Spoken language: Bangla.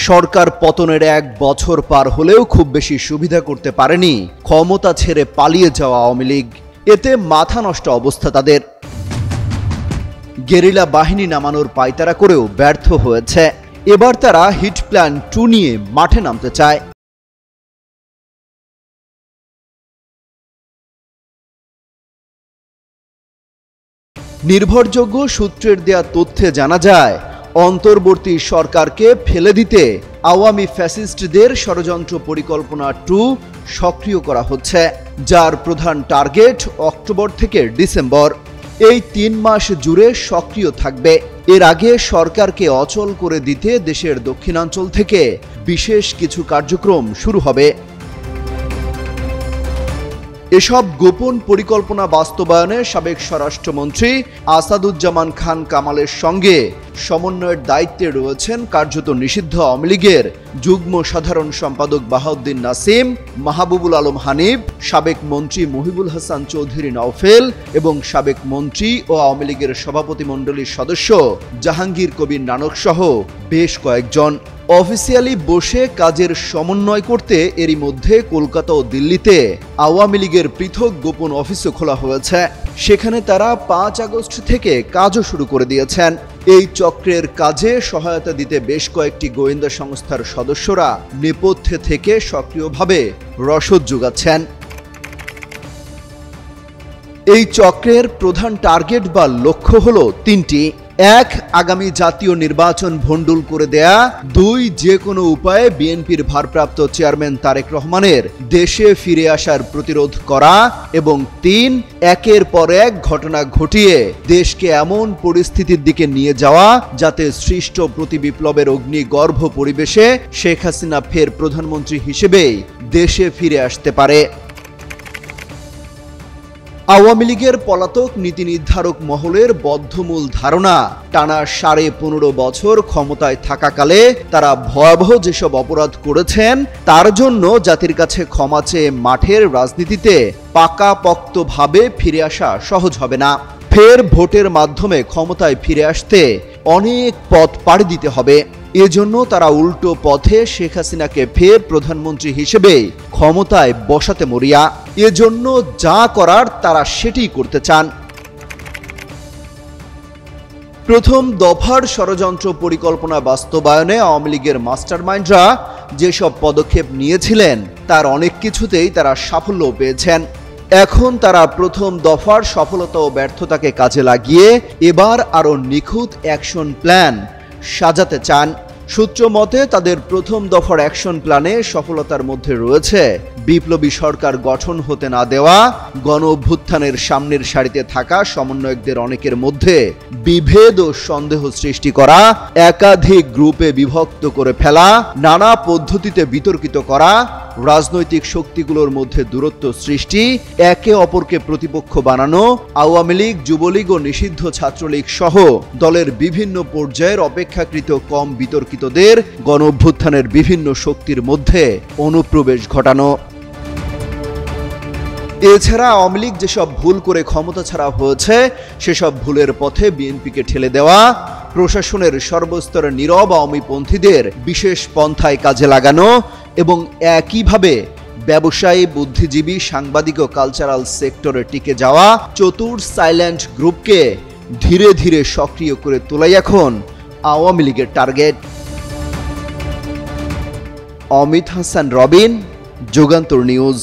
সরকার পতনের 1 বছর পার হলেও খুব বেশি সুবিধা করতে পারেনি ক্ষমতা ছেড়ে পালিয়ে যাওয়া আওয়ামী লীগ। এতে মাথা নষ্ট অবস্থা তাদের। গেরিলা বাহিনী নামানোর পায়তারা করেও ব্যর্থ হয়েছে। এবার তারা হিট প্ল্যান 2 নিয়ে মাঠে নামতে চায়। নির্ভরযোগ্য সূত্রের দেয়া তথ্যে জানা যায়, অন্তর্বর্তী সরকারকে ফেলে দিতে আওয়ামী ফ্যাসিস্টদের ষড়যন্ত্র পরিকল্পনা 2 সক্রিয় করা হচ্ছে, যার প্রধান টার্গেট অক্টোবর থেকে ডিসেম্বর। এই 3 মাস জুড়ে সক্রিয় থাকবে। এর আগে সরকারকে অচল করে দিতে দেশের দক্ষিণাঞ্চল থেকে বিশেষ কিছু কার্যক্রম শুরু হবে। এসব গোপন পরিকল্পনা বাস্তবায়নে সাবেক স্বরাষ্ট্রমন্ত্রী আসাদুজ্জামান খান কামালের সঙ্গে সমন্বয়ের দায়িত্বে রয়েছেন কার্যত নিষিদ্ধ আওয়ামী লীগের যুগ্ম সাধারণ সম্পাদক বাহাউদ্দিন নাসিম, মাহবুবুল আলম হানিফ, সাবেক মন্ত্রী মহিবুল হাসান চৌধুরী নওফেল এবং সাবেক মন্ত্রী ও আওয়ামী লীগের সভাপতিমণ্ডলীর সদস্য জাহাঙ্গীর কবির নানক সহ বেশ কয়েকজন। অফিসিয়ালি বসে কাজের সমন্বয় করতে এরই মধ্যে কলকাতা ও দিল্লিতে আওয়ামী লীগের পৃথক গোপন অফিসও খোলা হয়েছে। সেখানে তারা 5 আগস্ট থেকে কাজও শুরু করে দিয়েছেন। এই চক্রের কাজে সহায়তা দিতে বেশ কয়েকটি গোয়েন্দা সংস্থার সদস্যরা নেপথ্যে থেকে সক্রিয়ভাবে রসদ যোগাচ্ছেন। এই চক্রের প্রধান টার্গেট বা লক্ষ্য হলো 3টি। 1, আগামী জাতীয় নির্বাচন ভণ্ডুল করে দেয়া। 2, যে কোনো উপায়ে বিএনপির ভারপ্রাপ্ত চেয়ারম্যান তারেক রহমানের দেশে ফিরে আসার প্রতিরোধ করা। এবং 3, একের পর এক ঘটনা ঘটিয়ে দেশকে এমন পরিস্থিতির দিকে নিয়ে যাওয়া যাতে সৃষ্ট প্রতিবিপ্লবের অগ্নিগর্ভ পরিবেশে শেখ হাসিনা ফের প্রধানমন্ত্রী হিসেবেই দেশে ফিরে আসতে পারে। আওয়ামী লীগের পলাতক নীতি নির্ধারক মহলের বদ্ধমূল ধারণা, টানা 15.5 বছর ক্ষমতায় থাকাকালে তারা ভয়াবহ যেসব অপরাধ করেছেন তার জন্য জাতির কাছে ক্ষমা চেয়ে মাঠের রাজনীতিতে পাকাপোক্তভাবে ফিরে আসা সহজ হবে না। ফের ভোটের মাধ্যমে ক্ষমতায় ফিরে আসতে অনেক পথ পাড়ি দিতে হবে। এজন্য তারা উল্টো পথে শেখ হাসিনাকে ফের প্রধানমন্ত্রী হিসেবে ক্ষমতায় বসাতে মরিয়া। এজন্য যা করার তারা সেটাই করতে চান। প্রথম দফার ষড়যন্ত্র পরিকল্পনা বাস্তবায়নে আওয়ামী লীগের মাস্টারমাইন্ডরা যেসব পদক্ষেপ নিয়েছিলেন তার অনেক কিছুতেই তারা সাফল্য পেয়েছেন। এখন তারা প্রথম দফার সফলতা ও ব্যর্থতাকে কাজে লাগিয়ে এবার আরও নিখুঁত অ্যাকশন প্ল্যান সাজাতে চান। সূত্র মতে তাদের প্রথম দফার অ্যাকশন প্ল্যানে সফলতার মধ্যে রয়েছে বিপ্লবী সরকার গঠন হতে না দেওয়া, গণ অভ্যুত্থানের সামনের সারিতে থাকা সমন্বয়কদের অনেকের মধ্যে বিভেদ ও সন্দেহ সৃষ্টি করা, একাধিক গ্রুপে বিভক্ত করে ফেলা, নানা পদ্ধতিতে বিতর্কিত করা, রাজনৈতিক শক্তিগুলোর মধ্যে দূরত্ব সৃষ্টি, একে অপরকে প্রতিপক্ষ বানানো, আওয়ামী লীগ, যুবলীগ ও নিষিদ্ধ ছাত্রলীগ সহ দলের বিভিন্ন পর্যায়ের অপেক্ষাকৃত কম বিতর্কিতদের গণ অভ্যুত্থানের বিভিন্ন শক্তির মধ্যে অনুপ্রবেশ ঘটানো। এছাড়া আওয়ামী লীগ যেসব ভুল করে ক্ষমতা ছাড়া হয়েছে সেসব ভুলের পথে বিএনপিকে ঠেলে দেওয়া, প্রশাসনের সর্বস্তরের নীরব আওয়ামীপন্থীদের বিশেষ পন্থায় কাজে লাগানো এবং একইভাবে ব্যবসায়ী, বুদ্ধিজীবী, সাংবাদিক ও কালচারাল সেক্টরে টিকে যাওয়া চতুর সাইলেন্ট গ্রুপকে ধীরে ধীরে সক্রিয় করে তোলাই এখন আওয়ামী লীগের টার্গেট। অমিত হাসান রবিন, যুগান্তর নিউজ।